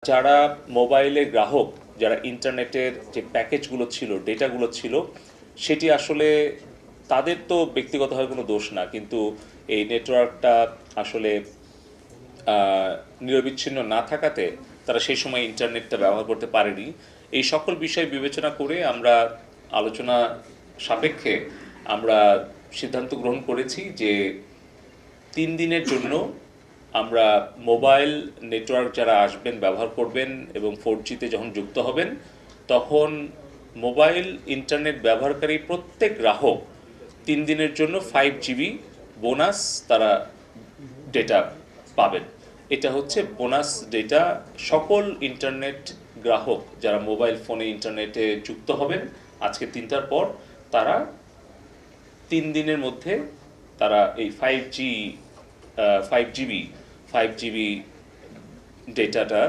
যারা মোবাইলের গ্রাহক, যারা ইন্টারনেটের যে প্যাকেজগুলো ছিল, ডেটাগুলো ছিল, সেটি আসলে তাদের তো ব্যক্তিগতভাবে কোনো দোষ না, কিন্তু এই নেটওয়ার্কটা আসলে নিরবিচ্ছিন্ন না থাকাতে তারা সেই সময় ইন্টারনেটটা ব্যবহার করতে পারেনি। এই সকল বিষয় বিবেচনা করে আমরা আলোচনা সাপেক্ষে আমরা সিদ্ধান্ত গ্রহণ করেছি যে 3 দিনের জন্য আমরা মোবাইল নেটওয়ার্ক যারা আসবেন, ব্যবহার করবেন এবং 4G-তে যখন যুক্ত হবেন, তখন মোবাইল ইন্টারনেট ব্যবহারকারী প্রত্যেক গ্রাহক 3 দিনের জন্য 5 GB বোনাস তারা ডেটা পাবেন। এটা হচ্ছে বোনাস ডেটা। সকল ইন্টারনেট গ্রাহক যারা মোবাইল ফোনে ইন্টারনেটে যুক্ত হবেন আজকে 3টার পর, তারা 3 দিনের মধ্যে তারা এই 5GB ডেটাটা